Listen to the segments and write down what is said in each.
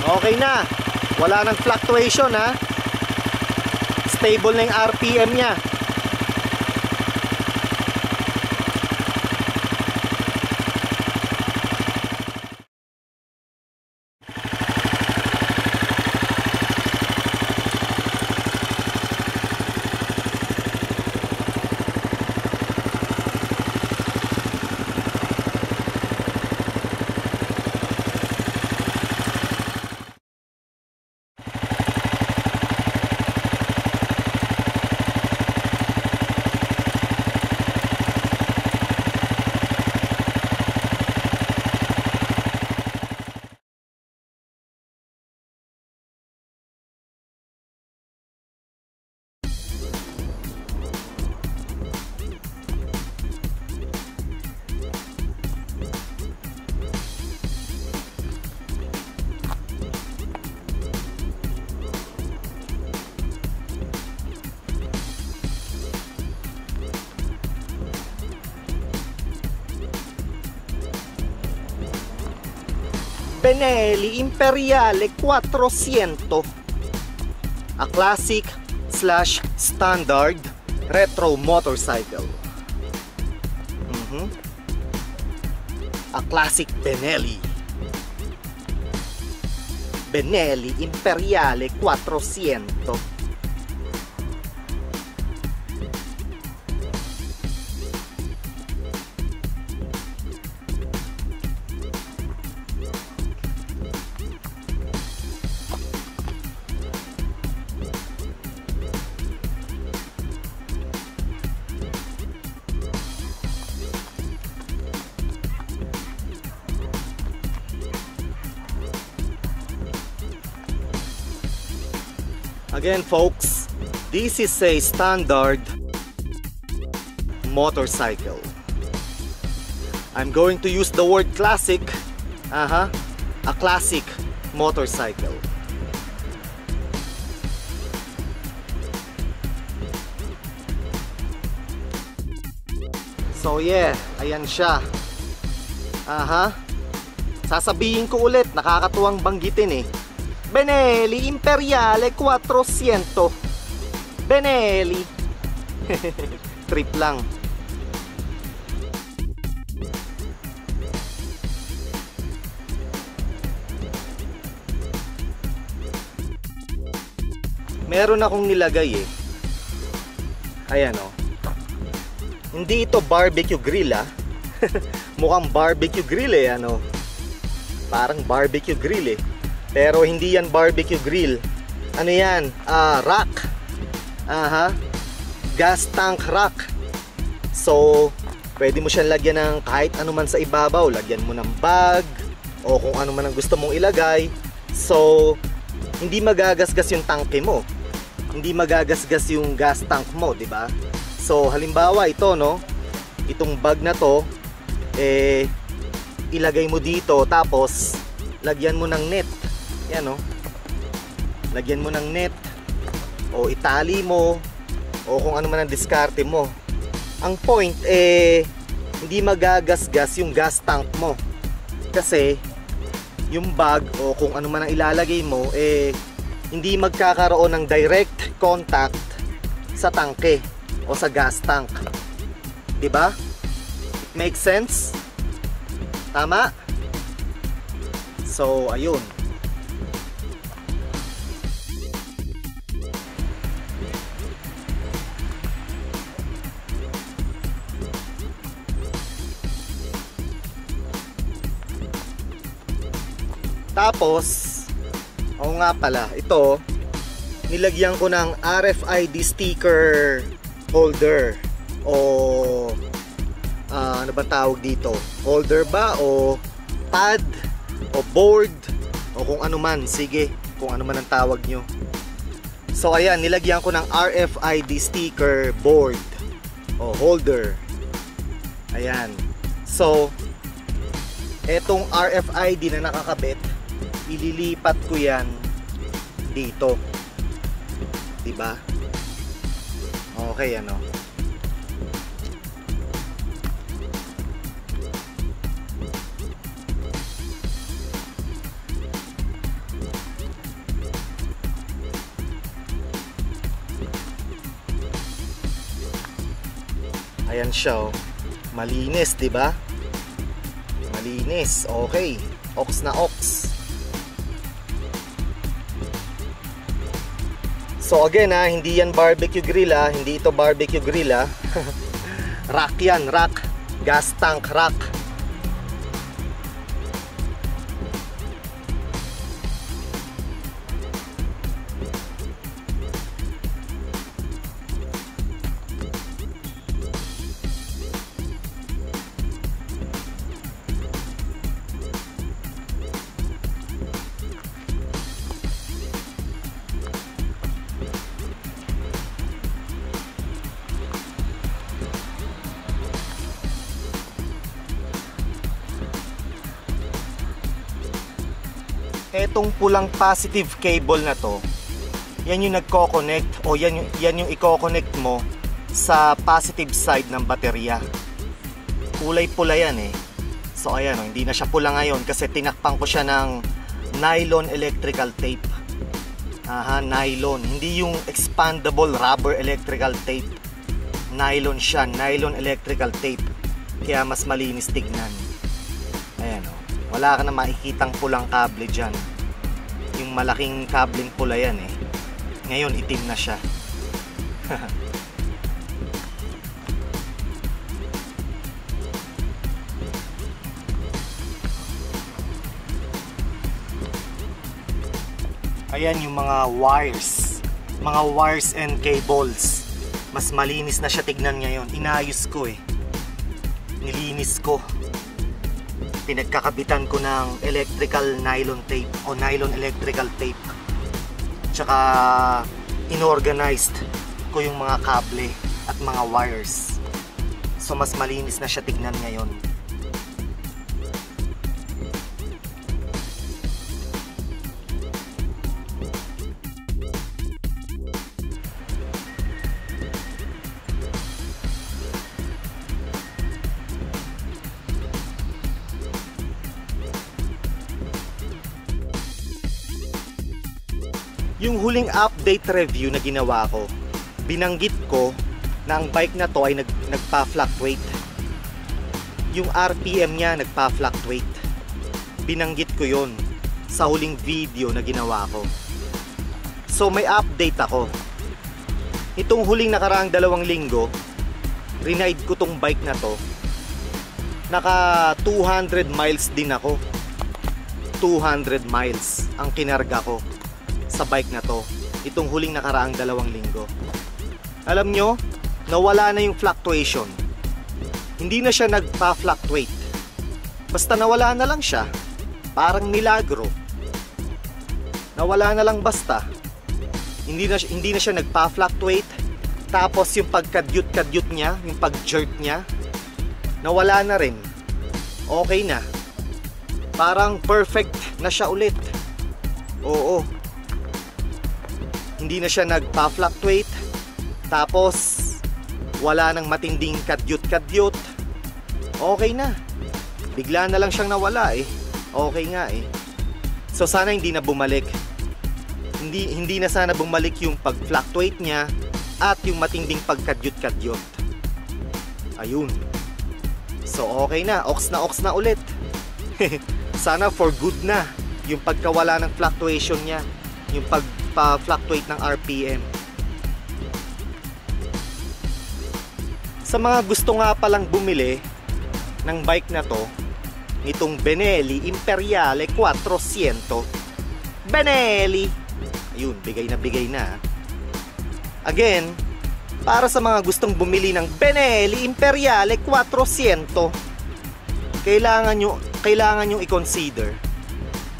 Okay na. Wala nang fluctuation ha. Stable na yung RPM niya. Benelli Imperiale 400, a classic slash standard retro motorcycle. A classic Benelli Imperiale 400. Again folks, this is a standard motorcycle. I'm going to use the word classic. A classic motorcycle. So yeah, ayan siya. Sasabihin ko ulit, nakakatuwang banggitin eh. Benelli Imperiale 400. Benelli. Trip lang. Meron akong nilagay eh. Ayan oh. Hindi ito barbecue grill ah. Mukhang barbecue grill eh ano. Parang barbecue grill eh. Pero hindi yan barbecue grill. Ano yan? Rack. Gas tank rack. So, pwede mo siyang lagyan ng kahit ano man sa ibabaw. Lagyan mo ng bag o kung ano man ang gusto mong ilagay. So, hindi magagasgas yung tangke mo. Hindi magagasgas yung gas tank mo, di ba? So, halimbawa ito, no? Itong bag na to, ilagay mo dito tapos lagyan mo ng net. Yan o, lagyan mo ng net o itali mo o kung ano man ang diskarte mo. Ang point hindi magagasgas yung gas tank mo kasi yung bag o kung ano man ang ilalagay mo hindi magkakaroon ng direct contact sa tangke o sa gas tank. Diba? Make sense? Tama? So ayun. Tapos, nga pala, ito, nilagyan ko ng RFID sticker holder o ano ba tawag dito? Holder ba o pad o board o kung ano man, sige, kung ano man ang tawag nyo. So ayan, nilagyan ko ng RFID sticker board o holder. Ayan. So, etong RFID na nakakabit, ililipat ko yan dito. Diba? Okay, ano? Ayan siya, oh. Malinis, 'di ba? Malinis. Okay. Ox na ox. So again hindi yan barbecue grill hindi ito barbecue grill Rack yan, rack. Gas tank rack. Etong pulang positive cable na to, yan yung nagko-connect o yan yung i-connect mo sa positive side ng baterya. Kulay pula yan So ayan, hindi na siya pula ngayon kasi tinakpan ko siya ng nylon electrical tape. Nylon, hindi yung expandable rubber electrical tape. Nylon siya, nylon electrical tape. Kaya mas malinis tignan. Ayan wala ka na makikitang pulang kable dyan. Yung malaking kableng pula yan Ngayon itim na siya. Ayan yung mga wires. Mga wires and cables. Mas malinis na siya tignan ngayon. Inayos ko nilinis ko. Pinagkakabitan ko ng electrical nylon tape o nylon electrical tape. Tsaka inorganized ko yung mga kable at mga wires. So mas malinis na siya tignan ngayon. Yung huling update review na ginawa ko, binanggit ko na ang bike na to ay nagpa-fluctuate. Yung RPM niya nagpa-fluctuate. Binanggit ko yon sa huling video na ginawa ko. So may update ako. Itong huling nakaraang 2 linggo, rinide ko tong bike na to. Naka 200 miles din ako. 200 miles ang kinarga ko sa bike na to itong huling nakaraang 2 linggo. Alam nyo, nawala na yung fluctuation. Hindi na siya nagpa-fluctuate. Basta nawala na lang siya. Parang milagro. Nawala na lang basta. Hindi na siya nagpa-fluctuate. Tapos yung pagkadyut-kadyut niya, yung pag-jerk niya, nawala na rin. Okay na. Parang perfect na siya ulit. Oo. Hindi na siya nagpa-fluctuate. Tapos wala nang matinding kadyut-kadyut. Okay na. Bigla na lang siyang nawala Okay nga So sana hindi na bumalik. Hindi na sana bumalik yung pag-fluctuate niya at yung matinding pagkadyut-kadyut. Ayun. So okay na, ox na ulit. Sana for good na yung pagkawala ng fluctuation niya, yung pagpa-fluctuate ng RPM. Sa mga gusto nga palang bumili ng bike na to, nitong Benelli Imperiale 400. Benelli! Ayun, bigay na. Again, para sa mga gustong bumili ng Benelli Imperiale 400, kailangan nyo i-consider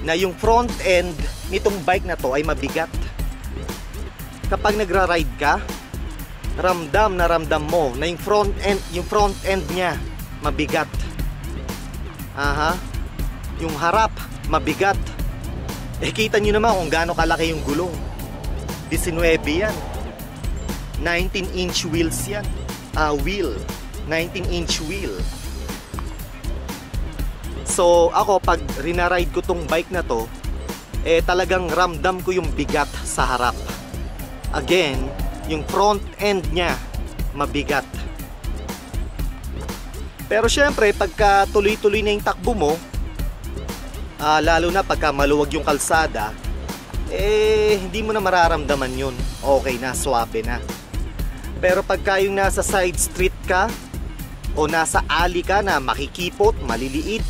na yung front end nitong bike na to ay mabigat. Kapag nagra-ride ka, ramdam mo na yung front end niya mabigat. Yung harap mabigat. Kita nyo naman kung gaano kalaki yung gulong. 19 yan. 19-inch wheels yan. 19-inch wheel. So ako pag rinaride ko tong bike na to, talagang ramdam ko yung bigat sa harap. Again, yung front end niya mabigat. Pero syempre, pagka tuloy-tuloy na yung takbo mo, lalo na pagka maluwag yung kalsada, hindi mo na mararamdaman yun. Okay na, swabe na. Pero pagka yung nasa side street ka, o nasa alley ka na makikipot, maliliit,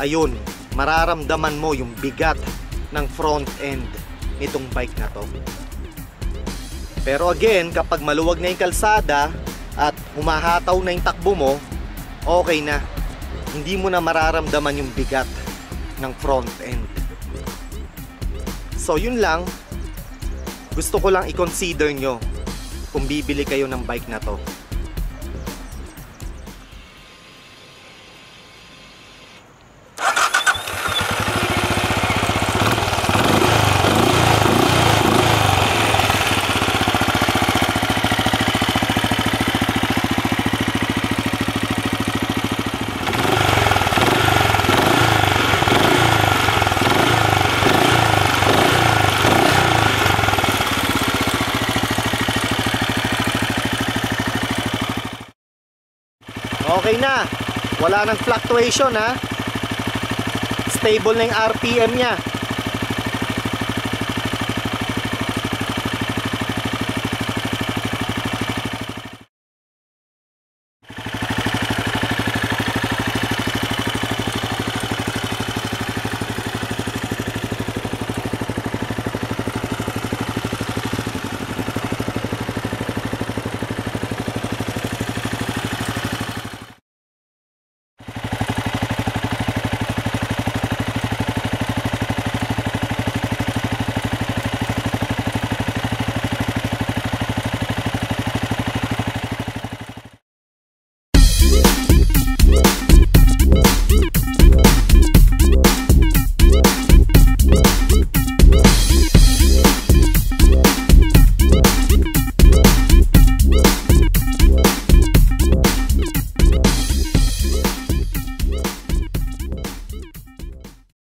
ayun, mararamdaman mo yung bigat ng front end nitong bike na to. Pero again, kapag maluwag na yung kalsada at humahataw na yung takbo mo, okay na. Hindi mo na mararamdaman yung bigat ng front end. So yun lang. Gusto ko lang i-consider nyo kung bibili kayo ng bike na to. Okay na, wala nang fluctuation ha. Stable na yung RPM nya.